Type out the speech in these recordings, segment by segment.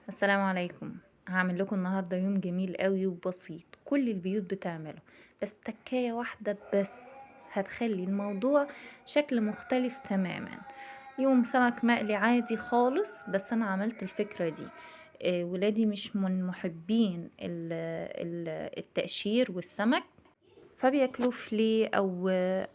السلام عليكم. هعمل لكم النهارده يوم جميل قوي وبسيط كل البيوت بتعمله، بس تكاية واحدة بس هتخلي الموضوع شكل مختلف تماما. يوم سمك مقلي عادي خالص، بس انا عملت الفكرة دي. ولادي مش من محبين التقشير والسمك، فبياكلوه فيليه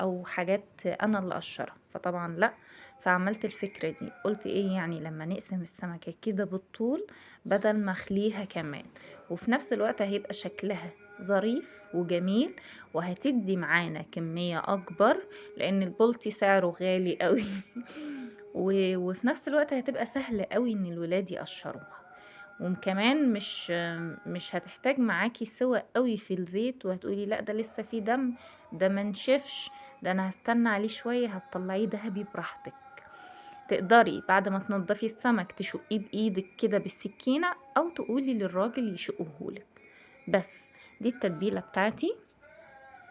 او حاجات انا اللي اقشرها، فطبعا لا. فعملت الفكرة دي، قلت ايه يعني لما نقسم السمكة كده بالطول بدل ما اخليها كمان، وفي نفس الوقت هيبقى شكلها ظريف وجميل، وهتدي معانا كمية اكبر لان البولتي سعره غالي قوي. وفي نفس الوقت هتبقى سهل قوي ان الولاد يقشروها، وكمان مش هتحتاج معاكي سوى قوي في الزيت وهتقولي لا ده لسه فيه دم، ده منشفش، ده انا هستنى عليه شوية. هتطلعيه دهبي براحتك. تقدري بعد ما تنضفي السمك تشقيه بايدك كده بالسكينة، او تقولي للراجل يشقهولك. بس دي التتبيلة بتاعتي،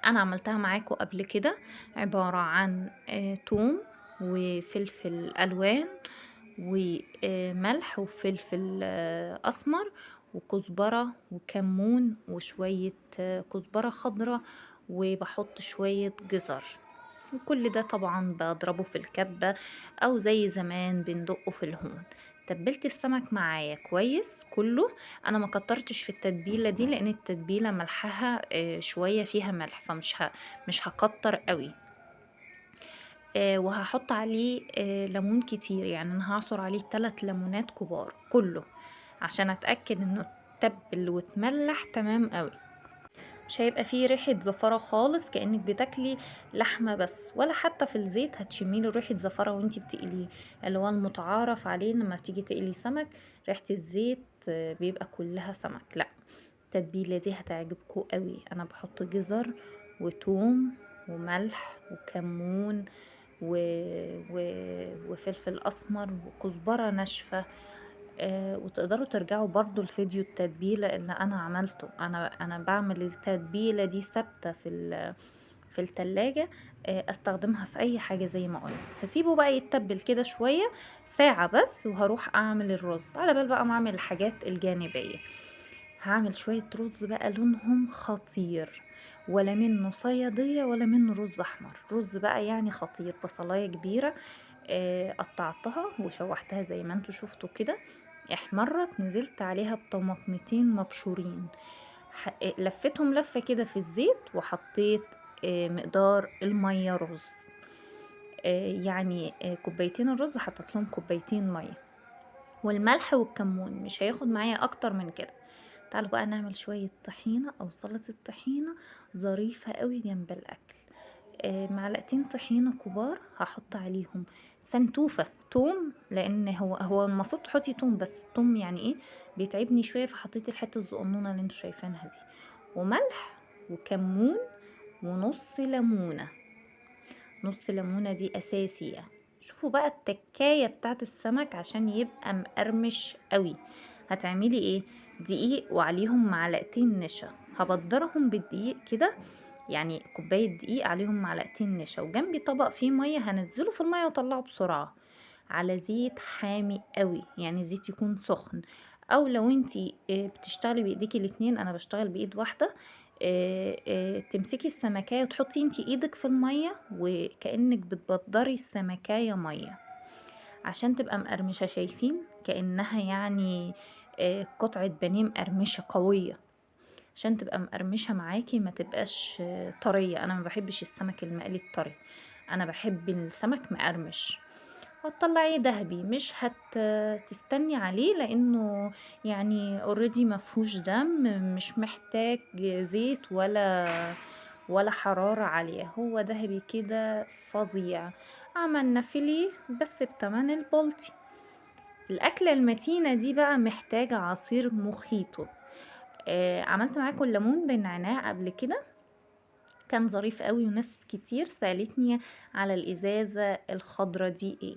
انا عملتها معاكم قبل كده. عبارة عن توم وفلفل الوان وملح وفلفل اسمر وكزبرة وكمون وشوية كزبرة خضراء، وبحط شوية جزر. وكل ده طبعا بضربه في الكبة، او زي زمان بندقه في الهون. تبلت السمك معايا كويس كله. انا ما كترتش في التتبيله دي لان التتبيله ملحها شويه فيها ملح، مش هكتر قوي. وهحط عليه ليمون كتير، يعني انا هعصر عليه 3 ليمونات كبار كله عشان اتاكد انه تبل وتملح تمام قوي. مش هيبقى فيه ريحة زفرة خالص، كأنك بتاكلي لحمة بس، ولا حتى في الزيت هتشميله ريحة زفرة وانتي بتقليه، اللي هو المتعارف عليه لما بتيجي تقلي سمك ريحة الزيت بيبقى كلها سمك. لا، التتبيلة دي هتعجبكم قوي. انا بحط جزر وتوم وملح وكمون و... و... وفلفل اسمر وكزبرة ناشفة. وتقدروا ترجعوا برضو الفيديو التتبيلة اللي انا عملته. انا بعمل التتبيلة دي ثابتة في التلاجة. استخدمها في اي حاجة زي ما قلت. هسيبه بقى يتبل كده شوية، ساعة بس، وهروح اعمل الرز على بال بقى ما اعمل الحاجات الجانبية. هعمل شوية رز بقى لونهم خطير، ولا منه صيادية ولا منه رز احمر، رز بقى يعني خطير. بصلاية كبيرة قطعتها وشوحتها زي ما انتوا شفتوا كده، احمرت، نزلت عليها بطماطمتين مبشورين، لفتهم لفة كده في الزيت، وحطيت مقدار المية رز. يعني كوبايتين الرز حطيت لهم كوبايتين مية، والملح والكمون مش هياخد معايا اكتر من كده. تعالوا بقى نعمل شوية طحينة او سلطة طحينة ظريفة قوي جنب الاكل. معلقتين طحينة كبار، هحط عليهم سنتوفة توم، لان هو المفروض تحطي توم، بس التوم يعني ايه بيتعبني شوية، فحطيت الحتة الصغنونة اللي انتوا شايفينها دي، وملح وكمون ونص ليمونة. نص ليمونة دي اساسي يعني. شوفوا بقى التكاية بتاعت السمك عشان يبقى مقرمش قوي. هتعملي ايه؟ دقيق وعليهم معلقتين نشا، هبدرهم بالدقيق كده، يعني كوباية دقيق عليهم معلقتين نشا، وجنبي طبق فيه مية هنزله في المية وطلعه بسرعة على زيت حامي قوي، يعني زيت يكون سخن. او لو انتي بتشتغلي بايديكي الاتنين، انا بشتغل بايد واحدة. تمسكي السمكية وتحطي انتي ايدك في المية وكأنك بتبدري السمكية مية عشان تبقى مقرمشة. شايفين كأنها يعني قطعة بانيه مقرمشة قوية، عشان تبقى مقرمشة معاكي ما تبقاش طرية. انا ما بحبش السمك المقلي الطري، انا بحب السمك مقرمش. هتطلعيه دهبي، مش هتستني عليه لانه يعني اوريدي مفهوش دم، مش محتاج زيت ولا حرارة عالية، هو دهبي كده فظيع. عملنا فيليه بس بتمن البلطي. الأكلة المتينة دي بقى محتاجة عصير مخيطو. عملت معاكم الليمون بالنعناع قبل كده، كان ظريف قوي، وناس كتير سألتني على الإزازة الخضرة دي ايه.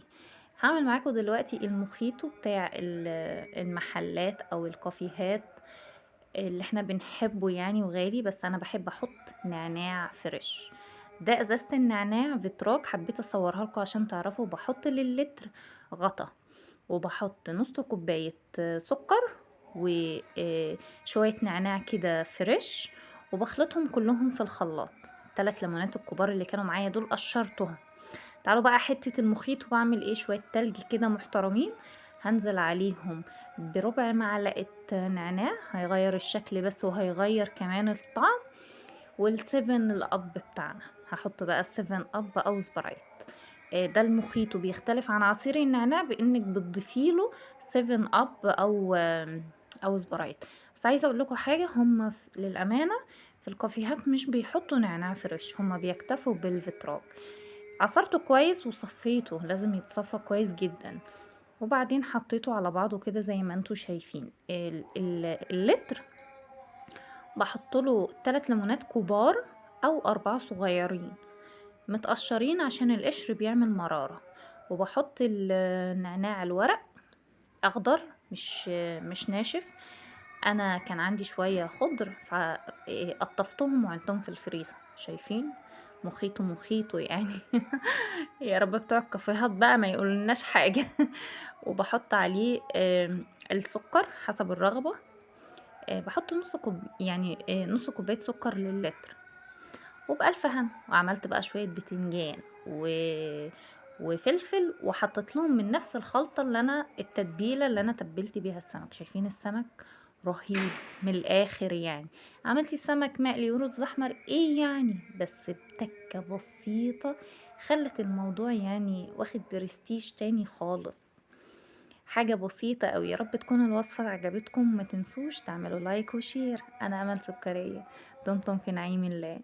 هعمل معاكم دلوقتي المخيطو بتاع المحلات او الكافيهات اللي احنا بنحبه يعني، وغالي، بس انا بحب احط نعناع فريش. ده ازازة النعناع فيتراك، حبيت اصورها لكم عشان تعرفوا. بحط للتر غطا، وبحط نص كوباية سكر وشوية نعناع كده فريش، وبخلطهم كلهم في الخلاط. 3 ليمونات الكبار اللي كانوا معايا دول قشرتهم. تعالوا بقى حتة المخيط، وبعمل ايه شوية تلج كده محترمين، هنزل عليهم بربع معلقة نعناع، هيغير الشكل بس وهيغير كمان الطعم. والسيفن الاب بتاعنا، هحط بقى السيفن اب او سبرايت. ده المخيط، وبيختلف عن عصير النعناع بانك بتضيفيله سيفن اب او سبرايت. بس عايزه اقول لكم حاجه، هم للامانه في الكافيهات مش بيحطوا نعناع فريش، هم بيكتفوا بالفيتراج. عصرته كويس وصفيته، لازم يتصفى كويس جدا. وبعدين حطيته على بعضه كده زي ما انتوا شايفين. اللتر بحط له 3 ليمونات كبار او 4 صغيرين متقشرين عشان القشر بيعمل مرارة. وبحط النعناع الورق اخضر، مش ناشف. انا كان عندي شوية خضر فقطفتهم وعندهم في الفريزر. شايفين مخيطه مخيطه يعني. يا رب بتوع الكافيهات بقى ما يقولناش حاجة. وبحط عليه السكر حسب الرغبة. بحط نص كوباية سكر للتر. وبألف هنا. وعملت بقى شوية بتنجان وفلفل، وحطيت لهم من نفس الخلطة التتبيلة اللي انا تبلت بيها السمك. شايفين السمك رهيب من الاخر يعني. عملتي سمك مقلي ورز احمر ايه يعني، بس بتكة بسيطة خلت الموضوع يعني واخد برستيج تاني خالص. حاجة بسيطة قوي. يا رب تكون الوصفة عجبتكم، ما تنسوش تعملوا لايك وشير. انا امل سكرية، دمتم في نعيم الله.